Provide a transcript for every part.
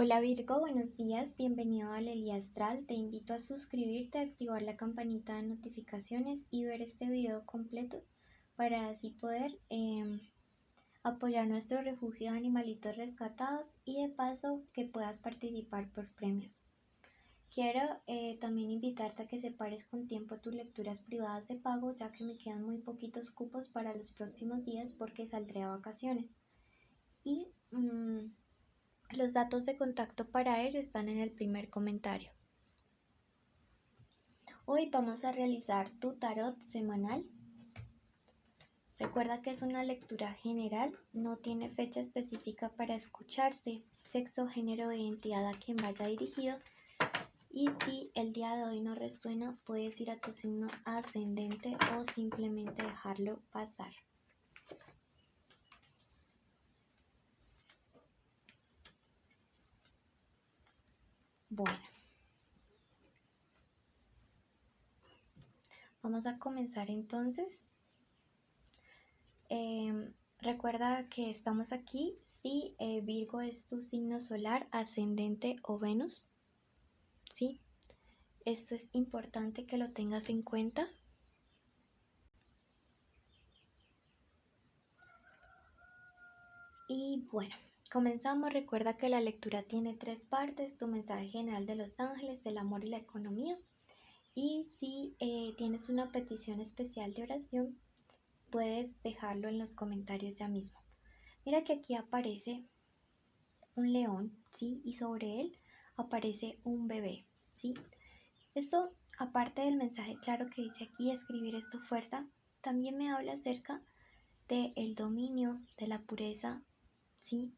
Hola Virgo, buenos días, bienvenido al Elía Astral. Te invito a suscribirte, activar la campanita de notificaciones y ver este video completo para así poder apoyar nuestro refugio de animalitos rescatados y de paso que puedas participar por premios. Quiero también invitarte a que separes con tiempo tus lecturas privadas de pago, ya que me quedan muy poquitos cupos para los próximos días porque saldré a vacaciones. Y los datos de contacto para ello están en el primer comentario. Hoy vamos a realizar tu tarot semanal. Recuerda que es una lectura general, no tiene fecha específica para escucharse, sexo, género o identidad a quien vaya dirigido. Y si el día de hoy no resuena, puedes ir a tu signo ascendente o simplemente dejarlo pasar. Bueno, vamos a comenzar entonces. Recuerda que estamos aquí si Virgo es tu signo solar, ascendente o Venus. ¿Sí? Esto es importante que lo tengas en cuenta. Y bueno, comenzamos. Recuerda que la lectura tiene 3 partes: tu mensaje general de los ángeles, del amor y la economía. Y si tienes una petición especial de oración, puedes dejarlo en los comentarios ya mismo. Mira que aquí aparece un león, ¿sí? Y sobre él aparece un bebé, ¿sí? Esto, aparte del mensaje claro que dice aquí, escribir es tu fuerza, también me habla acerca del dominio, de la pureza, ¿sí?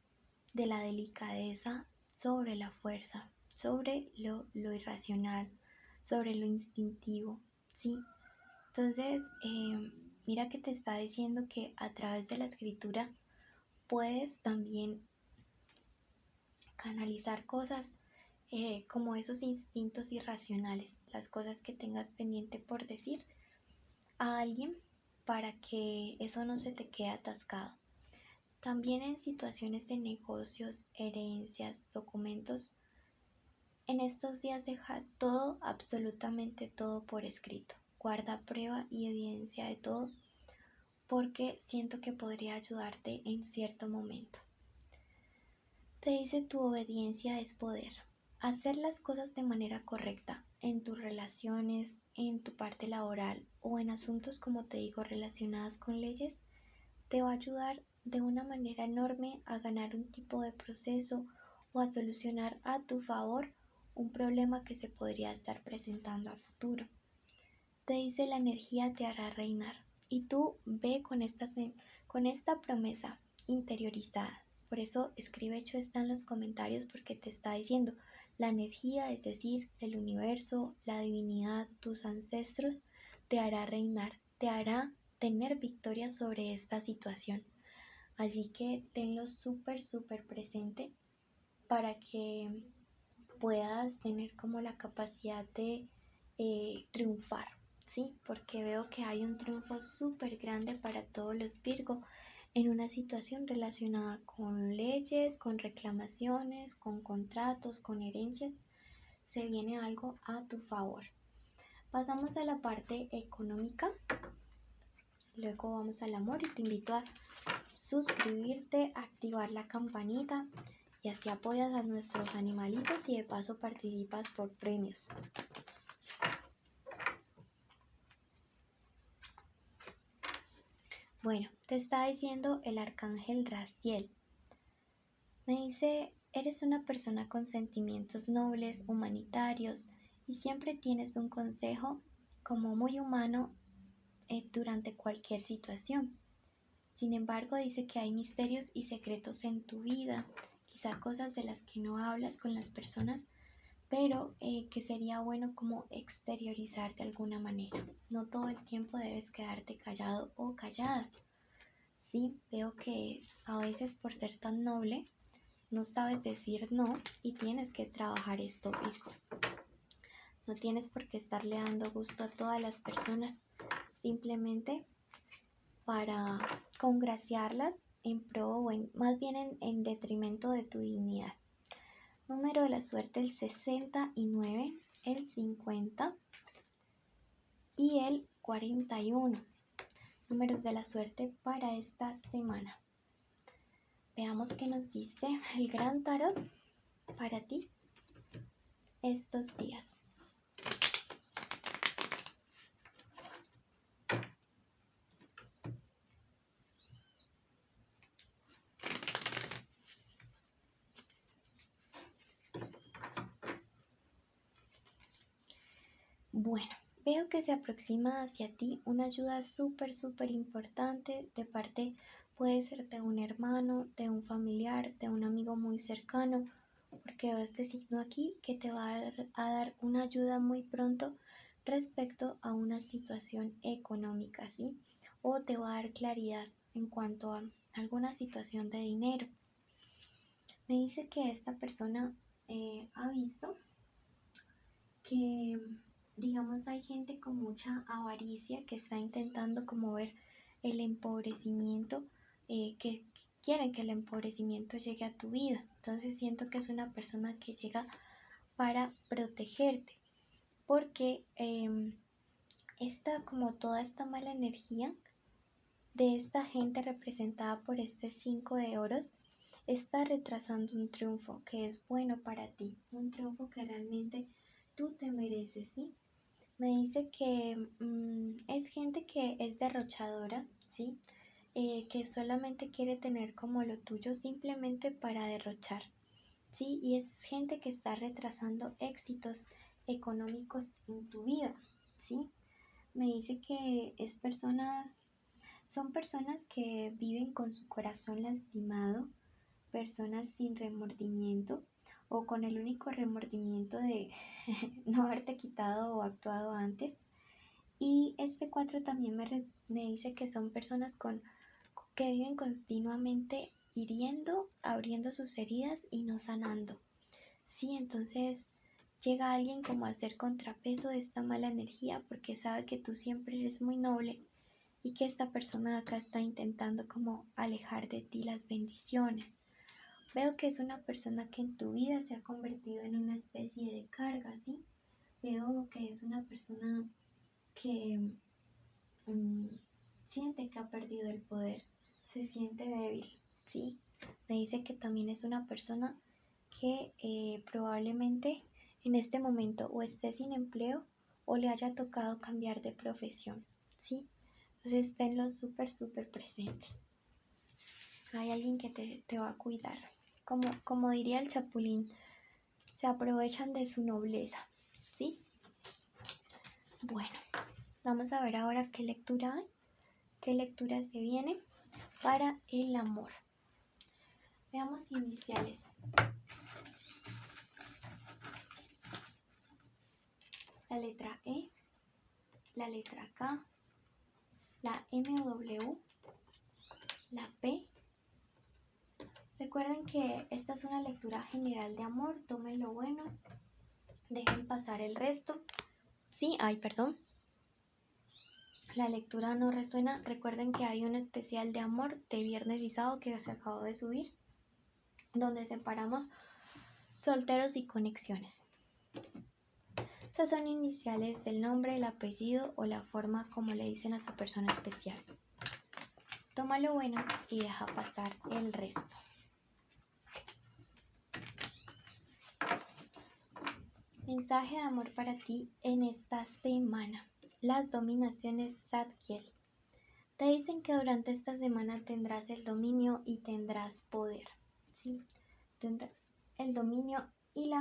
De la delicadeza sobre la fuerza, sobre lo irracional, sobre lo instintivo, ¿sí? Entonces, mira que te está diciendo que a través de la escritura puedes también canalizar cosas como esos instintos irracionales, las cosas que tengas pendiente por decir a alguien para que eso no se te quede atascado. También en situaciones de negocios, herencias, documentos, en estos días deja todo, absolutamente todo por escrito. Guarda prueba y evidencia de todo porque siento que podría ayudarte en cierto momento. Te dice tu obediencia es poder. Hacer las cosas de manera correcta en tus relaciones, en tu parte laboral o en asuntos, como te digo, relacionadas con leyes, te va a ayudar de una manera enorme a ganar un tipo de proceso o a solucionar a tu favor un problema que se podría estar presentando a futuro. Te dice la energía te hará reinar y tú ve con esta promesa interiorizada. Por eso escribe hecho está en los comentarios porque te está diciendo la energía, es decir, el universo, la divinidad, tus ancestros, te hará reinar, te hará tener victoria sobre esta situación. Así que tenlo súper presente para que puedas tener como la capacidad de triunfar, ¿sí? Porque veo que hay un triunfo súper grande para todos los Virgo en una situación relacionada con leyes, con reclamaciones, con contratos, con herencias. Se viene algo a tu favor. Pasamos a la parte económica. Luego vamos al amor y te invito a suscribirte, activar la campanita y así apoyas a nuestros animalitos y de paso participas por premios. Bueno, te está diciendo el arcángel Raziel. Me dice, eres una persona con sentimientos nobles, humanitarios y siempre tienes un consejo como muy humano durante cualquier situación. Sin embargo, dice que hay misterios y secretos en tu vida, quizá cosas de las que no hablas con las personas, pero que sería bueno como exteriorizar de alguna manera. No todo el tiempo debes quedarte callado o callada. Sí, veo que a veces por ser tan noble no sabes decir no y tienes que trabajar esto, Virgo. No tienes por qué estarle dando gusto a todas las personas, simplemente para congraciarlas en pro o más bien en detrimento de tu dignidad. Número de la suerte el 69, el 50 y el 41. Números de la suerte para esta semana. Veamos qué nos dice el Gran Tarot para ti estos días. Bueno, veo que se aproxima hacia ti una ayuda súper importante de parte, puede ser de un hermano, de un familiar, de un amigo muy cercano, porque veo este signo aquí que te va a dar una ayuda muy pronto respecto a una situación económica, ¿sí? O te va a dar claridad en cuanto a alguna situación de dinero. Me dice que esta persona ha visto que, digamos, hay gente con mucha avaricia que está intentando como ver el empobrecimiento, que quieren que el empobrecimiento llegue a tu vida. Entonces siento que es una persona que llega para protegerte, porque como toda esta mala energía de esta gente representada por este 5 de oros está retrasando un triunfo que es bueno para ti, un triunfo que realmente tú te mereces, ¿sí? Me dice que es gente que es derrochadora, ¿sí? Que solamente quiere tener como lo tuyo simplemente para derrochar, ¿sí? Y es gente que está retrasando éxitos económicos en tu vida, ¿sí? Me dice que son personas que viven con su corazón lastimado, personas sin remordimiento o con el único remordimiento de no haberte quitado o actuado antes. Y este 4 también me dice que son personas que viven continuamente hiriendo, abriendo sus heridas y no sanando. Sí, entonces llega alguien como a hacer contrapeso de esta mala energía porque sabe que tú siempre eres muy noble y que esta persona de acá está intentando como alejar de ti las bendiciones. Veo que es una persona que en tu vida se ha convertido en una especie de carga, ¿sí? Veo que es una persona que mm, siente que ha perdido el poder, se siente débil, ¿sí? Me dice que también es una persona que probablemente en este momento o esté sin empleo o le haya tocado cambiar de profesión, ¿sí? Entonces tenlo súper presente. Hay alguien que te va a cuidar. Como diría el Chapulín, se aprovechan de su nobleza, ¿sí? Bueno, vamos a ver ahora qué lectura hay, qué lectura se viene para el amor. Veamos iniciales. La letra E, la letra K, la MW, la P. Recuerden que esta es una lectura general de amor, tomen lo bueno, dejen pasar el resto. Sí, perdón. La lectura no resuena. Recuerden que hay un especial de amor de viernes y sábado que se acabó de subir, donde separamos solteros y conexiones. Estas son iniciales del nombre, el apellido o la forma como le dicen a su persona especial. Toma lo bueno y deja pasar el resto. Mensaje de amor para ti en esta semana. Las dominaciones Zadkiel. Te dicen que durante esta semana tendrás el dominio y tendrás poder, ¿sí? Tendrás el dominio y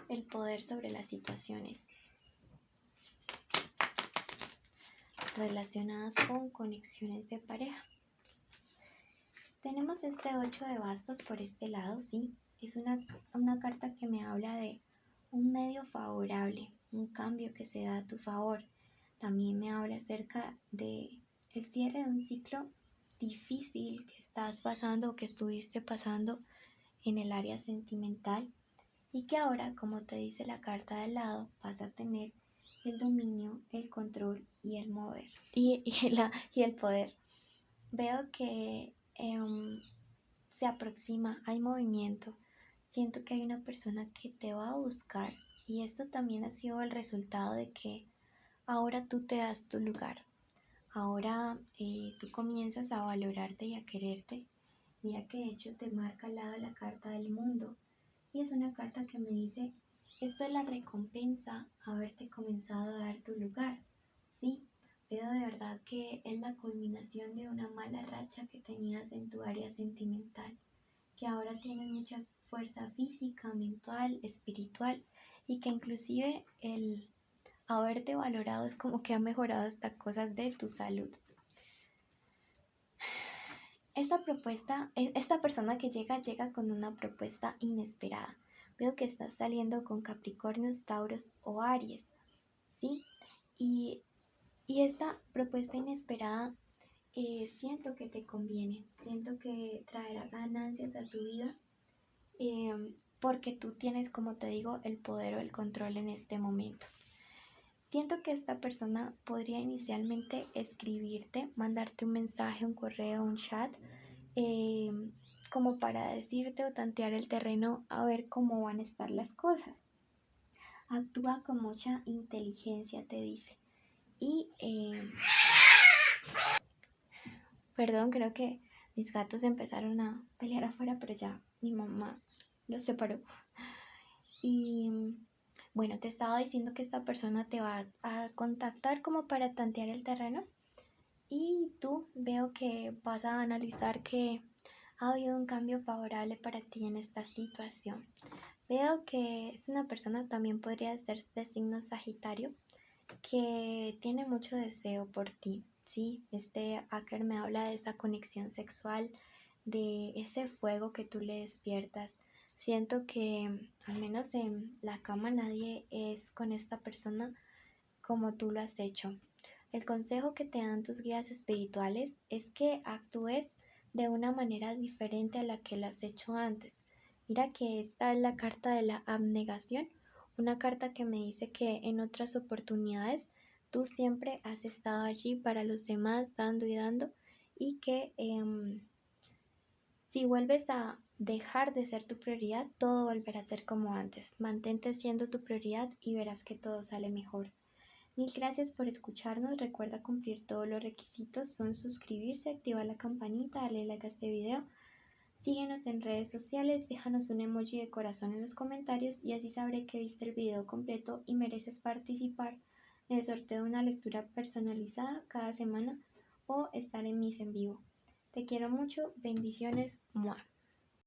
el poder sobre las situaciones relacionadas con conexiones de pareja. Tenemos este 8 de bastos por este lado, ¿sí? Es una carta que me habla de un medio favorable, un cambio que se da a tu favor. También me habla acerca de el cierre de un ciclo difícil que estás pasando o que estuviste pasando en el área sentimental y que ahora, como te dice la carta del lado, vas a tener el dominio, el control y el mover y el poder. Veo que se aproxima, hay movimiento. Siento que hay una persona que te va a buscar y esto también ha sido el resultado de que ahora tú te das tu lugar. Ahora tú comienzas a valorarte y a quererte. Mira que de hecho te marca al lado de la carta del mundo. Y es una carta que me dice, esto es la recompensa haberte comenzado a dar tu lugar. Sí, veo de verdad que es la culminación de una mala racha que tenías en tu área sentimental, que ahora tienes mucha fuerza física, mental, espiritual y que inclusive el haberte valorado es como que ha mejorado hasta cosas de tu salud. Esta persona que llega con una propuesta inesperada. Veo que estás saliendo con Capricornios, Tauros o Aries, ¿sí? Y, y esta propuesta inesperada siento que te conviene, siento que traerá ganancias a tu vida porque tú tienes, como te digo, el poder o el control en este momento. Siento que esta persona podría inicialmente escribirte, mandarte un mensaje, un correo, un chat, eh, como para decirte o tantear el terreno a ver cómo van a estar las cosas. Actúa con mucha inteligencia, te dice. Y, perdón, creo que mis gatos empezaron a pelear afuera, pero ya mi mamá los separó. Y bueno, te estaba diciendo que esta persona te va a contactar como para tantear el terreno. Y tú veo que vas a analizar que ha habido un cambio favorable para ti en esta situación. Veo que es una persona, también podría ser de signo Sagitario, que tiene mucho deseo por ti. Sí, este hacker me habla de esa conexión sexual, de ese fuego que tú le despiertas. Siento que al menos en la cama nadie es con esta persona como tú lo has hecho. El consejo que te dan tus guías espirituales es que actúes de una manera diferente a la que lo has hecho antes. Mira que esta es la carta de la abnegación, una carta que me dice que en otras oportunidades tú siempre has estado allí para los demás, dando y dando, y que si vuelves a dejar de ser tu prioridad, todo volverá a ser como antes. Mantente siendo tu prioridad y verás que todo sale mejor. Mil gracias por escucharnos. Recuerda cumplir todos los requisitos. Son suscribirse, activar la campanita, darle like a este video. Síguenos en redes sociales, déjanos un emoji de corazón en los comentarios y así sabré que viste el video completo y mereces participar en el sorteo de una lectura personalizada cada semana o estar en mis en vivo. Te quiero mucho. Bendiciones. ¡Mua!